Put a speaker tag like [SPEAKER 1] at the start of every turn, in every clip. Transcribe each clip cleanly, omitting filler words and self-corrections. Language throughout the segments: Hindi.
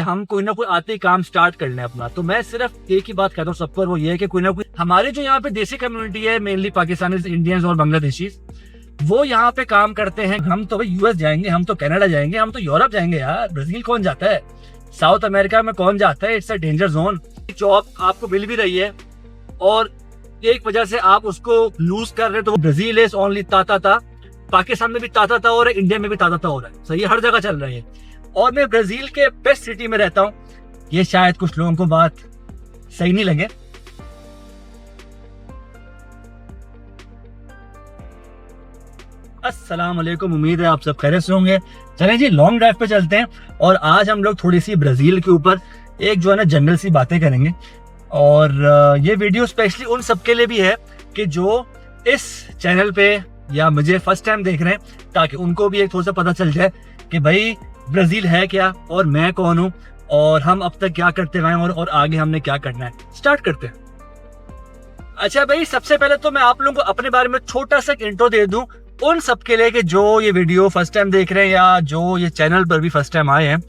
[SPEAKER 1] हम कोई ना कोई आते ही काम स्टार्ट कर लें अपना, तो मैं सिर्फ एक ही बात कहता हूँ सब पर, वो ये है कि कोई ना कोई हमारे जो यहाँ पे देसी कम्युनिटी है, मेनली पाकिस्तानी, इंडियंस और बांग्लादेशी, वो यहाँ पे काम करते हैं। हम तो भाई यूएस जाएंगे, हम तो कनाडा जाएंगे, हम तो यूरोप जाएंगे यार। ब्राजील कौन जाता है? साउथ अमेरिका में कौन जाता है? It's a danger zone. Job आपको मिल भी रही है और एक वजह से आप उसको लूज कर रहे हैं, तो ब्राजील इज ओनली ताता, पाकिस्तान में भी ताता हो रहा है, इंडिया में भी ताता हो रहा है, सही, हर जगह चल रही है। और मैं ब्राजील के बेस्ट सिटी में रहता हूँ। ये शायद कुछ लोगों को बात सही नहीं लगे। अस्सलाम वालेकुम, उम्मीद है आप सब खैरियत से होंगे। चलें जी, लॉन्ग ड्राइव पे चलते हैं और आज हम लोग थोड़ी सी ब्राजील के ऊपर एक जो है ना जनरल सी बातें करेंगे। और ये वीडियो स्पेशली उन सब के लिए भी है कि जो इस चैनल पे या मुझे फर्स्ट टाइम देख रहे हैं, ताकि उनको भी एक थोड़ा सा पता चल जाए कि भाई ब्राजील है क्या और मैं कौन हूँ और हम अब तक क्या करते रहे और आगे हमने क्या करना है। स्टार्ट करते हैं। अच्छा भाई, सबसे पहले तो मैं आप लोगों को अपने बारे में छोटा सा इंट्रो दे दूं उन सब के लिए कि जो ये वीडियो फर्स्ट टाइम देख रहे हैं या जो ये चैनल पर भी फर्स्ट टाइम आए हैं।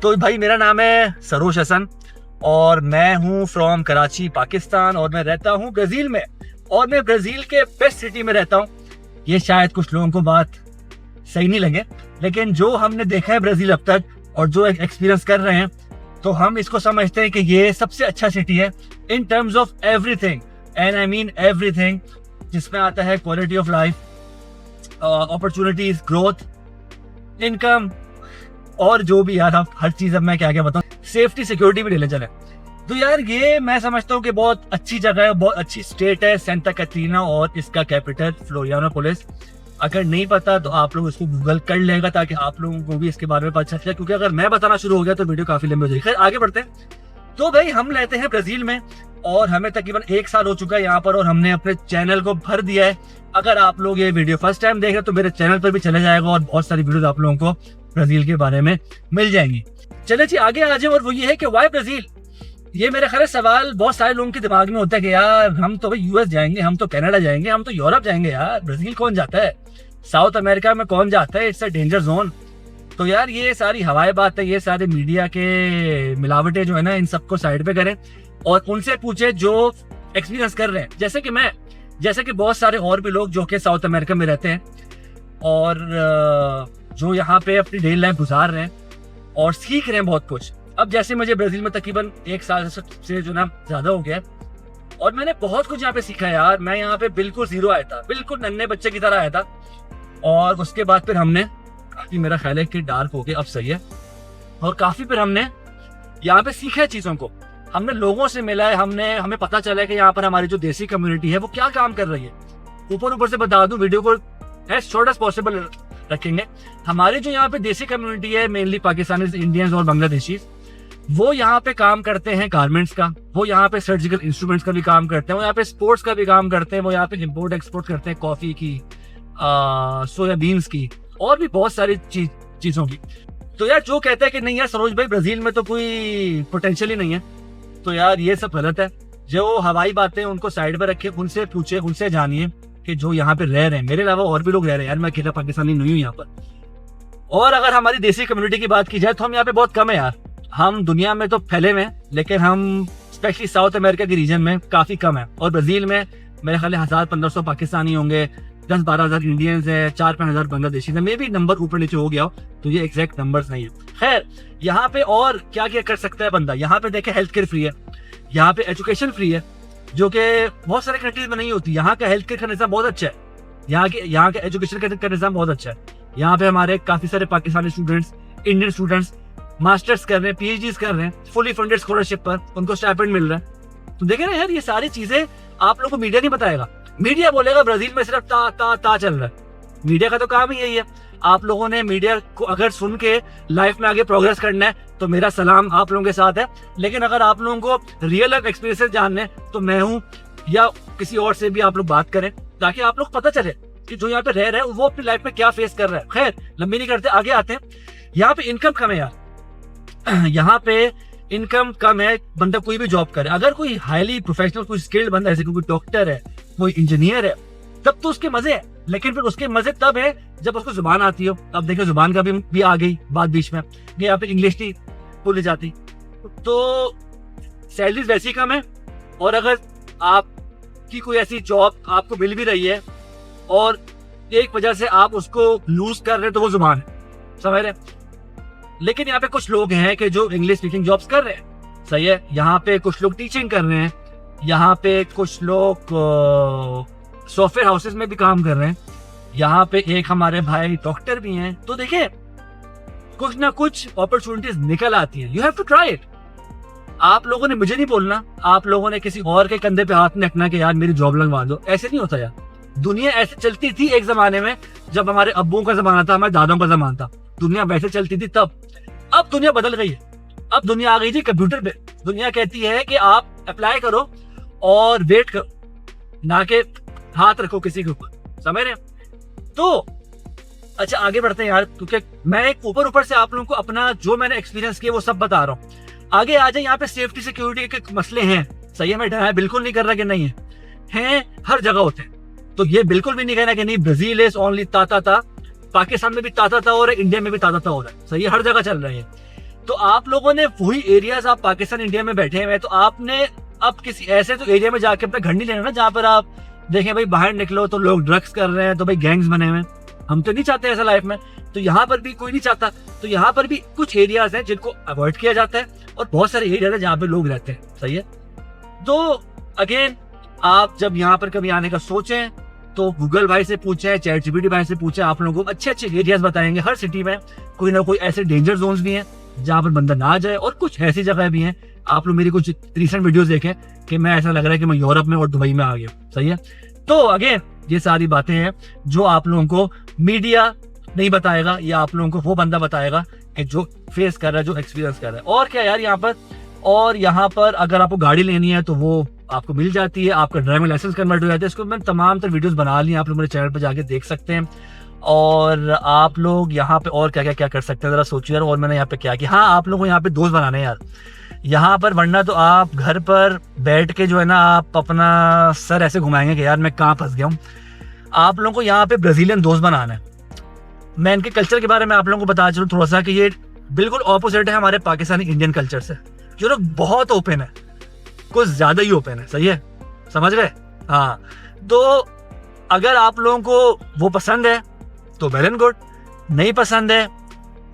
[SPEAKER 1] तो भाई मेरा नाम है सरोज हसन और मैं हूँ फ्रॉम कराची, पाकिस्तान, और मैं रहता हूँ ब्राजील में। और मैं ब्राजील के बेस्ट सिटी में रहता हूँ। ये शायद कुछ लोगों को बात सही नहीं लगे, लेकिन जो हमने देखा है ब्राजील अब तक और जो एक्सपीरियंस कर रहे हैं, तो हम इसको समझते हैं कि ये सबसे अच्छा सिटी है in terms of everything, and I mean everything, जिसमें आता है quality of life, opportunities, growth, income और जो भी यार, आप हर चीज अब मैं क्या क्या बताऊं, सेफ्टी सिक्योरिटी भी ले ले चले। तो यार ये मैं समझता हूँ कि बहुत अच्छी जगह है, बहुत अच्छी स्टेट है सेंटा कैटरीना, और इसका कैपिटल फ्लोरियानोपोलिस। अगर नहीं पता तो आप लोग इसको गूगल कर लेगा ताकि आप लोगों को भी इसके बारे में पता चले, क्योंकि अगर मैं बताना शुरू हो गया तो वीडियो काफी लंबी हो जाएगी। खैर आगे बढ़ते हैं। तो भाई हम रहते हैं ब्राजील में और हमें तकरीबन 1 साल हो चुका है यहाँ पर, और हमने अपने चैनल को भर दिया है। अगर आप लोग ये वीडियो फर्स्ट टाइम देख रहे हैं तो मेरे चैनल पर भी चले जाएगा और बहुत सारी वीडियो आप लोगों को ब्राजील के बारे में मिल जाएंगी। चले जी आगे आ जाए, और वो ये है कि वाई ब्राजील। ये मेरा ख्याल सवाल बहुत सारे लोगों के दिमाग में होता है कि यार हम तो भाई यूएस जाएंगे, हम तो कनाडा जाएंगे, हम तो यूरोप जाएंगे यार, ब्राजील कौन जाता है? साउथ अमेरिका में कौन जाता है? It's a danger zone. तो यार ये सारी हवाई बात है, ये सारे मीडिया के मिलावटें जो है ना, इन सबको साइड पे करें और उनसे पूछे जो एक्सपीरियंस कर रहे हैं, जैसे कि मैं, जैसे कि बहुत सारे और भी लोग जो कि साउथ अमेरिका में रहते हैं और जो यहाँ पे अपनी डेली लाइफ गुजार रहे हैं और सीख रहे हैं बहुत कुछ। अब जैसे मुझे ब्राजील में तकरीबन 1 साल से जो ना ज्यादा हो गया और मैंने बहुत कुछ यहाँ पे सीखा यार। मैं यहाँ पे बिल्कुल जीरो आया था, बिल्कुल नन्हे बच्चे की तरह आया था, और उसके बाद फिर हमने काफी, मेरा ख्याल है कि डार्क हो गया, अब सही है, और काफी फिर हमने यहाँ पे सीखा है चीजों को, हमने लोगों से मिला है, हमें पता चला है कि यहाँ पर हमारी जो देसी कम्युनिटी है वो क्या काम कर रही है। ऊपर से बता दूं, वीडियो को एज शॉर्ट एज पॉसिबल रखेंगे। हमारी जो यहाँ पे देसी कम्युनिटी है, मेनली पाकिस्तानी, इंडियंस और बांग्लादेशी, वो यहाँ पे काम करते हैं गारमेंट्स का, वो यहाँ पे सर्जिकल इंस्ट्रूमेंट्स का भी काम करते हैं, वो यहाँ पे स्पोर्ट्स का भी काम करते हैं, वो यहाँ पे इम्पोर्ट एक्सपोर्ट करते हैं कॉफी की, सोयाबीन्स की और भी बहुत सारी चीजों की। तो यार जो कहता है कि नहीं यार सरोज भाई ब्राजील में तो कोई पोटेंशियल ही नहीं है, तो यार ये सब गलत है। जो हवाई बातें उनको साइड पर रखे, उनसे पूछे, उनसे जानिए कि जो यहाँ पे रह रहे हैं। मेरे अलावा और भी लोग रह रहे हैं यार, मैं अकेला पाकिस्तानी नहीं हूँ यहाँ पर। और अगर हमारी देसी कम्युनिटी की बात की जाए तो हम यहाँ पे बहुत कम है यार। हम दुनिया में तो फैले हुए हैं, लेकिन हम स्पेशली साउथ अमेरिका के रीजन में काफी कम है। और ब्राजील में मेरे ख्याल 1000-1500 पाकिस्तानी होंगे, 10-12 हजार इंडियंस है, 4-5 हजार बांग्लादेशी है। मे भी नंबर ऊपर नीचे हो गया हो, तो ये एग्जैक्ट नंबर्स नहीं है। खैर यहाँ पे और क्या क्या कर सकता है बंदा। यहाँ पे देखे हेल्थ केयर फ्री है, यहाँ पे एजुकेशन फ्री है, जो कि बहुत सारे कंट्रीज में नहीं होती। यहाँ का हेल्थ केयर का निज़ाम बहुत अच्छा है, यहाँ का एजुकेशन का निज़ाम बहुत अच्छा है। यहाँ पे हमारे काफी सारे Pakistani students, Indian students masters कर रहे हैं, पीएचडीज कर रहे हैं, फुली फंडेड स्कॉलरशिप पर, उनको स्टाइपेंड मिल रहा है। तो देखे ना यार, ये सारी चीजें आप लोगों को मीडिया नहीं बताएगा। मीडिया बोलेगा ब्राजील में सिर्फ ता चल रहा है। मीडिया का तो काम ही यही है। आप लोगों ने मीडिया को अगर सुन के लाइफ में आगे प्रोग्रेस करना है तो मेरा सलाम आप लोगों के साथ है, लेकिन अगर आप लोगों को रियल लाइफ एक्सपीरियंसेस जानने तो मैं हूँ या किसी और से भी आप लोग बात करें, ताकि आप लोग पता चले कि जो यहाँ पे रह रहे हैं वो अपनी लाइफ में क्या फेस कर रहा है। खैर लंबी नहीं करते, आगे आते हैं। यहाँ पे इनकम कम है यार, यहाँ पे इनकम कम है। बंदा कोई भी जॉब करे, अगर कोई हाईली प्रोफेशनल, कोई स्किल्ड बंदा है, जैसे कोई डॉक्टर है, कोई इंजीनियर है, तब तो उसके मजे है। लेकिन फिर उसके मजे तब है जब उसको जुबान आती हो। अब देखिए जुबान का भी आ गई बात बीच में, यहाँ पे इंग्लिश नहीं बोली जाती, तो सैलरीज वैसी कम है, और अगर आपकी कोई ऐसी जॉब आपको मिल भी रही है और एक वजह से आप उसको लूज कर रहे हैं तो वो जुबान है, समझ रहे। लेकिन यहाँ पे कुछ लोग हैं कि जो इंग्लिश स्पीकिंग जॉब्स कर रहे हैं, सही है। यहाँ पे कुछ लोग टीचिंग कर रहे हैं, यहाँ पे कुछ लोग सॉफ्टवेयर हाउसेस में भी काम कर रहे हैं, यहाँ पे एक हमारे भाई डॉक्टर भी हैं। तो देखिए कुछ ना कुछ अपॉर्चुनिटीज निकल आती हैं, you have to try it. आप लोगों ने मुझे नहीं बोलना, आप लोगों ने किसी और के कंधे पे हाथ नहीं रखना कि यार मेरी जॉब लगवा दो, ऐसे नहीं होता यार। दुनिया ऐसे चलती थी एक जमाने में, जब हमारे अब्बों का जमाना था, हमारे दादों का जमाना था, दुनिया वैसे चलती थी तब। अब दुनिया बदल गई है, अब दुनिया आ गई थी कंप्यूटर पे। दुनिया कहती है कि आप अप्लाई करो और वेट करो, ना कि हाथ रखो किसी के ऊपर, समझ रहे। तो अच्छा आगे बढ़ते हैं यार, क्योंकि मैं एक ऊपर से आप लोगों को अपना जो मैंने एक्सपीरियंस किया वो सब बता रहा हूँ। आगे आ जाए, यहाँ पे सेफ्टी सिक्योरिटी के मसले हैं, सही है। मैं डराया बिल्कुल नहीं कर रहा कि नहीं है, हर जगह होते हैं। तो ये बिल्कुल भी नहीं कहना कि नहीं ब्राजील इज ओनली ताता, पाकिस्तान में भी ताता हो रहा है, इंडिया में भी ताता हो रहा है, सही है, हर जगह चल रही है। तो आप लोगों ने वही एरियाज, आप पाकिस्तान इंडिया में बैठे हुए हैं, तो आपने अब किसी ऐसे तो एरिया में जाके अपना घर नहीं लेना ना, जहाँ पर आप देखें भाई बाहर निकलो तो लोग ड्रग्स कर रहे हैं, तो भाई गैंग्स बने हुए हैं। हम तो नहीं चाहते ऐसा लाइफ में, तो यहाँ पर भी कोई नहीं चाहता। तो यहाँ पर भी कुछ एरियाज हैं जिनको अवॉइड किया जाता है, और बहुत सारे एरियाज हैं जहाँ पे लोग रहते हैं, सही है। तो अगेन आप जब यहाँ पर कभी आने का सोचें तो गूगल भाई से पूछें, चैट जीपीटी भाई से पूछें, आप लोगों को अच्छे अच्छे एरियाज बताएंगे। हर सिटी में कोई ना कोई ऐसे डेंजर जोन्स भी हैं जहाँ पर बंदा ना जाए, और कुछ ऐसी जगह भी हैं। आप लोग मेरी कुछ रिसेंट वीडियोस देखें कि मैं ऐसा लग रहा है कि मैं यूरोप में और दुबई में आ गया, सही है। तो अगेन ये सारी बातें हैं जो आप लोगों को मीडिया नहीं बताएगा, या आप लोगों को वो बंदा बताएगा कि जो फेस कर रहा है, जो एक्सपीरियंस कर रहा है। और क्या यार यहाँ पर, और यहाँ पर अगर आपको गाड़ी लेनी है तो वो आपको मिल जाती है, आपका ड्राइविंग लाइसेंस कन्वर्ट हो जाता है। इसको मैंने तमाम तर वीडियोस बना ली, आप लोग मेरे चैनल पर जाके देख सकते हैं। और आप लोग यहाँ पे और क्या क्या कर सकते हैं जरा सोचिए यार। और मैंने यहाँ पे क्या किया, हाँ आप लोगों को यहाँ पे दोस्त बनाने हैं यार यहाँ पर, वरना तो आप घर पर बैठ के जो है ना आप अपना सर ऐसे घुमाएंगे कि यार मैं कहाँ फंस गया हूँ। आप लोगों को यहाँ पे ब्राजीलियन दोस्त बनाना है। मैं इनके कल्चर के बारे में आप लोगों को बता चलूँ थोड़ा सा कि ये बिल्कुल ऑपोजिट है हमारे पाकिस्तानी इंडियन कल्चर से। जो लोग बहुत ओपन है, कुछ ज्यादा ही ओपन है, सही है, समझ गए। हाँ, तो अगर आप लोगों को वो पसंद है तो वेल एंड गुड, नहीं पसंद है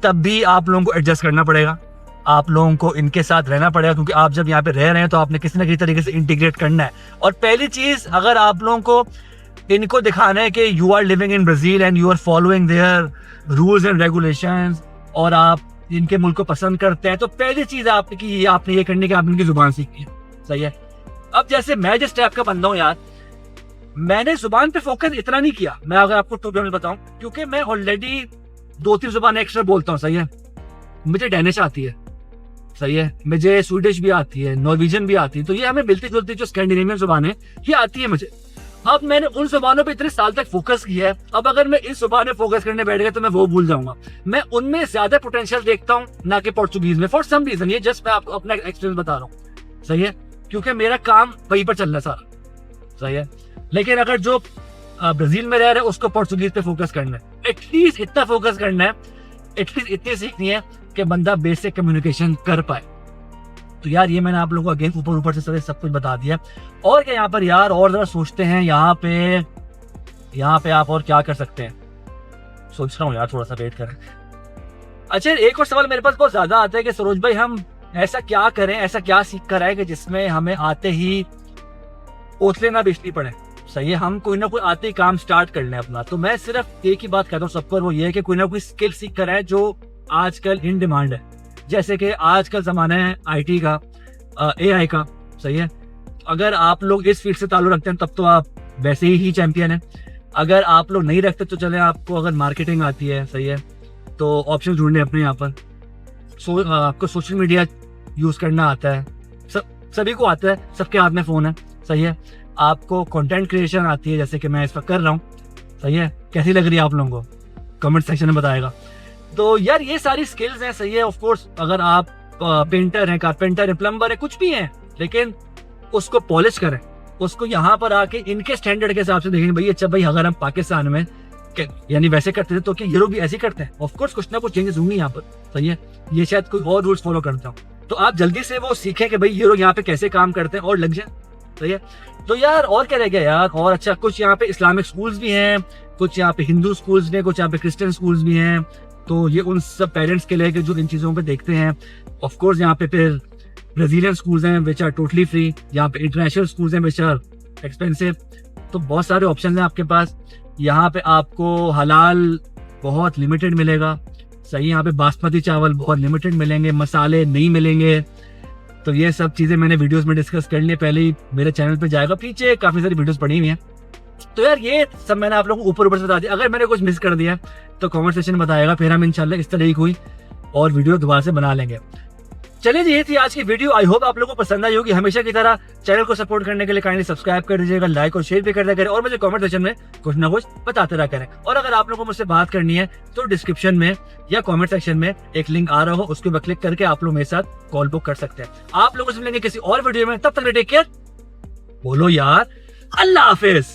[SPEAKER 1] तब भी आप लोगों को एडजस्ट करना पड़ेगा, आप लोगों को इनके साथ रहना पड़ेगा, क्योंकि आप जब यहाँ पे रह रहे हैं तो आपने किसी न किसी तरीके से इंटीग्रेट करना है। और पहली चीज, अगर आप लोगों को इनको दिखाना है कि you are living in Brazil and you are following their rules and regulations, और आप इनके मुल्क को पसंद करते हैं, तो पहली चीज आपने ये करनी कि आप इनकी जुबान सीखी है, सही है। अब जैसे मैं जिस टाइप का बंदा हूँ यार, मैंने जुबान पे फोकस इतना नहीं किया, मैं अगर आपको टू बी बताऊं, क्योंकि मैं ऑलरेडी 2-3 जुबान एक्स्ट्रा बोलता हूँ, सही है। मुझे डैनिश आती है, सही है, मुझे स्वीडिश भी आती है, नॉर्वेजियन भी आती है, तो ये हमें मिलती जुलती जो स्कैंडिनेवियन जुबान है ये आती है मुझे। अब मैंने उन जुबानों पे इतने साल तक फोकस किया है, अब अगर मैं इस जुबान में फोकस करने बैठ गया तो मैं वो भूल जाऊंगा। मैं उनमें ज्यादा पोटेंशियल देखता हूँ ना कि पोर्चुगीज में, फॉर सम रीजन। ये जस्ट मैं आपको अपना एक्सपीरियंस बता रहा हूँ, सही है, क्योंकि मेरा काम वहीं पर चल रहा है सारा, सही है। लेकिन अगर जो ब्राजील में रह रहे हैं उसको पोर्चुगीज पे फोकस करना है, एटलीस्ट इतना फोकस करना है, एटलीस्ट इतनी सीखनी है कि बंदा बेसिक कम्युनिकेशन कर पाए। तो यार ये मैंने आप लोगों को अगेन ऊपर से सब कुछ बता दिया। और क्या यहाँ पर यार, और जरा सोचते हैं यहाँ पे आप और क्या कर सकते हैं, सोच रहा हूँ यार, थोड़ा सा वेट करें। अच्छा, एक और सवाल मेरे पास बहुत ज्यादा आता है कि सरोज भाई हम ऐसा क्या करें, ऐसा क्या सीख कर आए कि जिसमें हमें आते ही ओतले ना बेचनी पड़े, सही है, हम कोई ना कोई आते ही काम स्टार्ट कर लें अपना। तो मैं सिर्फ एक ही बात कहता हूँ सबको, वो ये है कि कोई ना कोई स्किल सीख कर आए जो आजकल इन डिमांड है। जैसे कि आजकल जमाना है IT का, AI का, सही है। अगर आप लोग इस फील्ड से ताल्लुक रखते हैं तब तो आप वैसे ही चैंपियन है। अगर आप लोग नहीं रखते तो चले, आपको अगर मार्केटिंग आती है, सही है, तो ऑप्शन ढूंढने अपने यहाँ पर। आपको सोशल मीडिया यूज करना आता है, सभी को आता है, सबके हाथ में फोन है, सही है। आपको कंटेंट क्रिएशन आती है, जैसे कि मैं इस पर कर रहा हूँ, सही है। कैसी लग रही है आप लोगों को, कमेंट सेक्शन में बताएगा। तो यार ये सारी स्किल्स हैं, सही है। ऑफ कोर्स अगर आप पेंटर हैं, कारपेंटर हैं, प्लम्बर है, कुछ भी हैं, लेकिन उसको पॉलिश करें, उसको यहाँ पर आके इनके स्टैंडर्ड के हिसाब से देखेंगे भाई, अच्छा भाई अगर हम पाकिस्तान में यानी वैसे करते थे तो क्या ये लोग भी ऐसे करते हैं। ऑफ कोर्स कुछ ना कुछ चेंजेस होंगे यहाँ पर, सही है। ये शायद कोई और रूल्स फॉलो करता हूँ, तो आप जल्दी से वो सीखें कि भाई ये लोग यहाँ पे कैसे काम करते हैं और लग जाए। सही है। तो यार और क्या रह गया यार, और अच्छा कुछ यहाँ पे इस्लामिक स्कूल्स भी हैं, कुछ यहाँ पे हिंदू स्कूल्स भी, कुछ यहाँ पे क्रिश्चियन स्कूल्स भी हैं। तो ये उन सब पेरेंट्स के लिए जो इन चीज़ों पे देखते हैं। ऑफ कोर्स यहाँ पे फिर ब्राजीलियन स्कूल्स हैं विच आर टोटली फ्री, यहाँ पे इंटरनेशनल स्कूल्स हैं विच आर एक्सपेंसिव। तो बहुत सारे ऑप्शन हैं आपके पास। यहाँ पे आपको हलाल बहुत लिमिटेड मिलेगा। सही, यहाँ पे बासमती चावल बहुत लिमिटेड मिलेंगे, मसाले नहीं मिलेंगे। तो ये सब चीज़ें मैंने वीडियोस में डिस्कस कर ली, पहले ही मेरे चैनल पे जाएगा, पीछे काफ़ी सारी वीडियोस पड़ी हुई हैं। तो यार ये सब मैंने आप लोगों को ऊपर से बता दिया। अगर मैंने कुछ मिस कर दिया तो कमेंट सेक्शन में बताएगा, फिर हम इंशाल्लाह इस तरह की कोई और वीडियो दोबारा से बना लेंगे। चलिए जी, ये थी आज की वीडियो। आई होप आप लोगों को पसंद आई होगी। हमेशा की तरह चैनल को सपोर्ट करने के लिए काइंडली सब्सक्राइब कर दीजिएगा, लाइक और शेयर भी कर दिया करें, और मुझे कमेंट सेक्शन में कुछ ना कुछ बताते रहा करें। और अगर आप लोगों को मुझसे बात करनी है तो डिस्क्रिप्शन में या कमेंट सेक्शन में एक लिंक आ रहा हो, उसके ऊपर क्लिक करके आप लोग मेरे साथ कॉल बुक कर सकते हैं। आप लोगों से मिलेंगे किसी और वीडियो में, तब तक टेक केयर। बोलो यार, अल्लाह हाफिज।